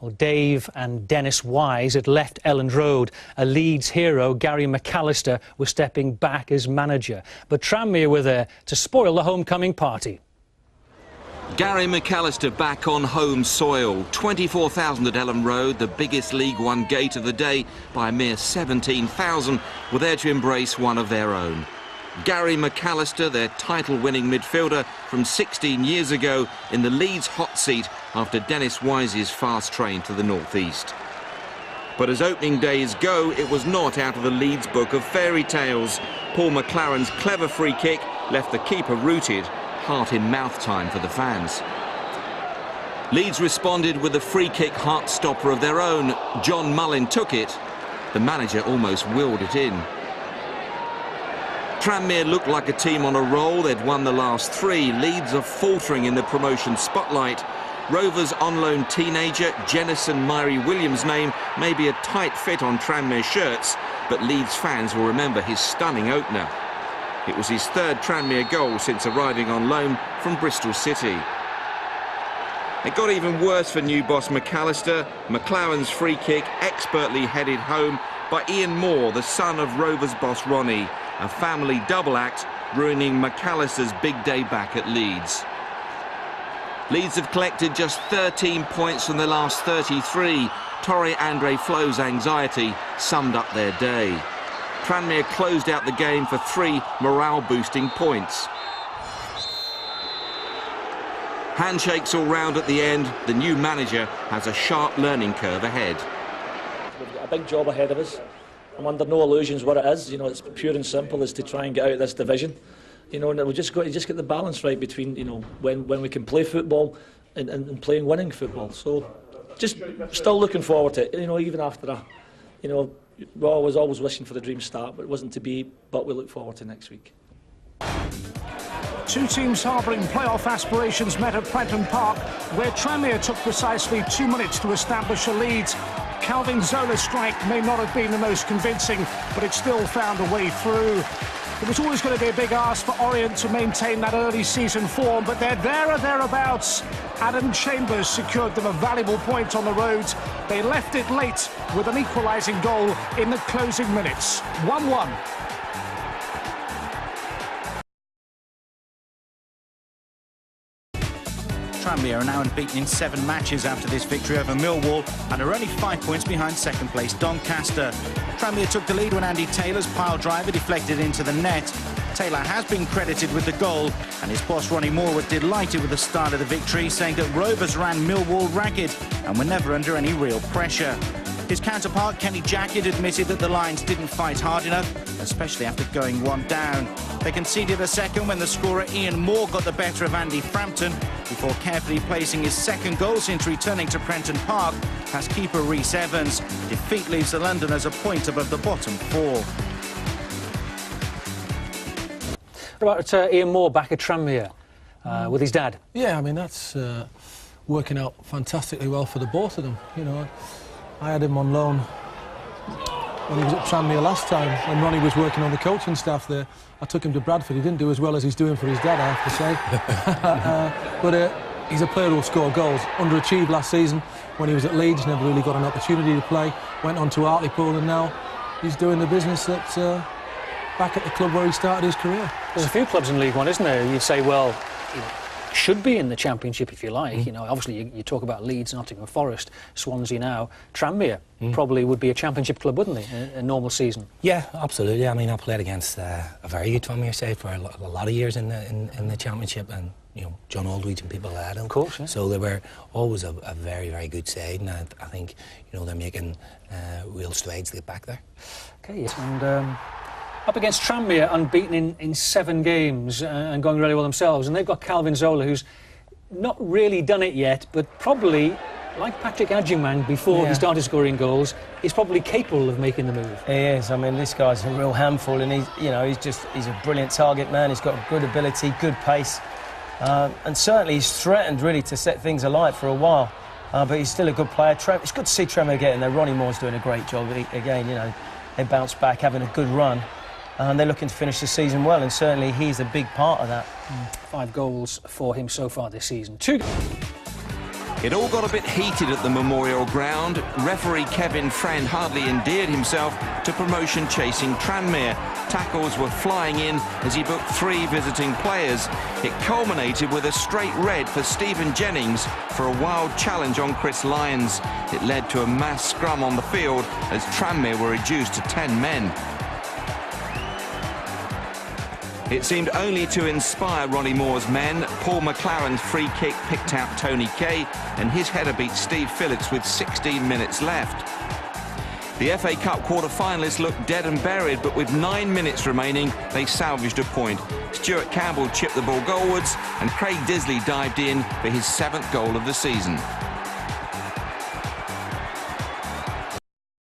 Well, Dave and Dennis Wise had left Elland Road. A Leeds hero, Gary McAllister, was stepping back as manager. But Tranmere were there to spoil the homecoming party. Gary McAllister back on home soil. 24,000 at Elland Road, the biggest League One gate of the day by a mere 17,000, were there to embrace one of their own. Gary McAllister, their title-winning midfielder from 16 years ago, in the Leeds hot seat after Dennis Wise's fast train to the northeast. But as opening days go, it was not out of the Leeds book of fairy tales. Paul McLaren's clever free kick left the keeper rooted, heart-in-mouth time for the fans. Leeds responded with a free kick heart-stopper of their own. John Mullin took it. The manager almost willed it in. Tranmere looked like a team on a roll. They'd won the last three. Leeds are faltering in the promotion spotlight. Rovers on loan teenager Jennison Myrie-Williams' name may be a tight fit on Tranmere shirts, but Leeds fans will remember his stunning opener. It was his third Tranmere goal since arriving on loan from Bristol City. It got even worse for new boss McAllister. McLaren's free kick expertly headed home by Ian Moore, the son of Rovers boss Ronnie. A family double act, ruining McAllister's big day back at Leeds. Leeds have collected just 13 points from the last 33. Torre Andre Flo's anxiety summed up their day. Tranmere closed out the game for 3 morale-boosting points. Handshakes all round at the end. The new manager has a sharp learning curve ahead. We've got a big job ahead of us. I'm under no illusions what it is. You know, it's pure and simple, is to try and get out of this division. You know, and we've just got to get the balance right between, you know, when we can play football and playing winning football. So, just still looking forward to it. You know, even after that, you know, we're always wishing for the dream start, but it wasn't to be. But we look forward to next week. Two teams harbouring playoff aspirations met at Prenton Park, where Tranmere took precisely 2 minutes to establish a lead. Calvin Zola's strike may not have been the most convincing, but it still found a way through. It was always going to be a big ask for Orient to maintain that early season form, but they're there or thereabouts. Adam Chambers secured them a valuable point on the road. They left it late with an equalising goal in the closing minutes. 1-1. Tranmere are now unbeaten in 7 matches after this victory over Millwall and are only 5 points behind second place Doncaster. Tranmere took the lead when Andy Taylor's pile driver deflected into the net. Taylor has been credited with the goal, and his boss Ronnie Moore was delighted with the start of the victory, saying that Rovers ran Millwall ragged and were never under any real pressure. His counterpart Kenny Jackett admitted that the Lions didn't fight hard enough, especially after going 1 down. They conceded a second when the scorer Ian Moore got the better of Andy Frampton before carefully placing his second goal since returning to Prenton Park past keeper Rhys Evans. Defeat leaves the Londoners a point above the bottom 4. What about Ian Moore back at Tranmere with his dad? Yeah, I mean, that's working out fantastically well for the both of them. You know, I had him on loan when he was at Tranmere last time, when Ronnie was working on the coaching staff there. I took him to Bradford. He didn't do as well as he's doing for his dad, I have to say. But he's a player who'll score goals. Underachieved last season when he was at Leeds, never really got an opportunity to play. Went on to Hartlepool, and now he's doing the business that's back at the club where he started his career. There's a few clubs in League One, isn't there? You'd say, well, you know, should be in the Championship if you like. You know, obviously you talk about Leeds, Nottingham Forest, Swansea now. Tranmere probably would be a Championship club, wouldn't they, in a normal season? Yeah, absolutely. I mean, I played against a very good Tranmere side for a lot of years in the Championship, and you know, John Aldridge and people like that. Of course, yeah. So they were always a very, very good side, and I think, you know, they're making real strides to get back there. Okay, yes, and up against Tranmere, unbeaten in 7 games and going really well themselves. And they've got Calvin Zola, who's not really done it yet, but probably, like Patrick Adjumang before he started scoring goals, is probably capable of making the move. He is. I mean, this guy's a real handful, and he's a brilliant target man. He's got good ability, good pace, and certainly he's threatened really to set things alight for a while. But he's still a good player. It's good to see Tranmere getting there. Ronnie Moore's doing a great job. Again, you know, they bounced back, having a good run. And they're looking to finish the season well, and certainly he's a big part of that. 5 goals for him so far this season. 2. It all got a bit heated at the Memorial Ground. Referee Kevin Friend hardly endeared himself to promotion-chasing Tranmere. Tackles were flying in as he booked 3 visiting players. It culminated with a straight red for Stephen Jennings for a wild challenge on Chris Lyons. It led to a mass scrum on the field as Tranmere were reduced to 10 men. It seemed only to inspire Ronnie Moore's men. Paul McLaren's free kick picked out Tony Kay, and his header beat Steve Phillips with 16 minutes left. The FA Cup quarter-finalists looked dead and buried, but with 9 minutes remaining, they salvaged a point. Stuart Campbell chipped the ball goalwards, and Craig Disley dived in for his 7th goal of the season.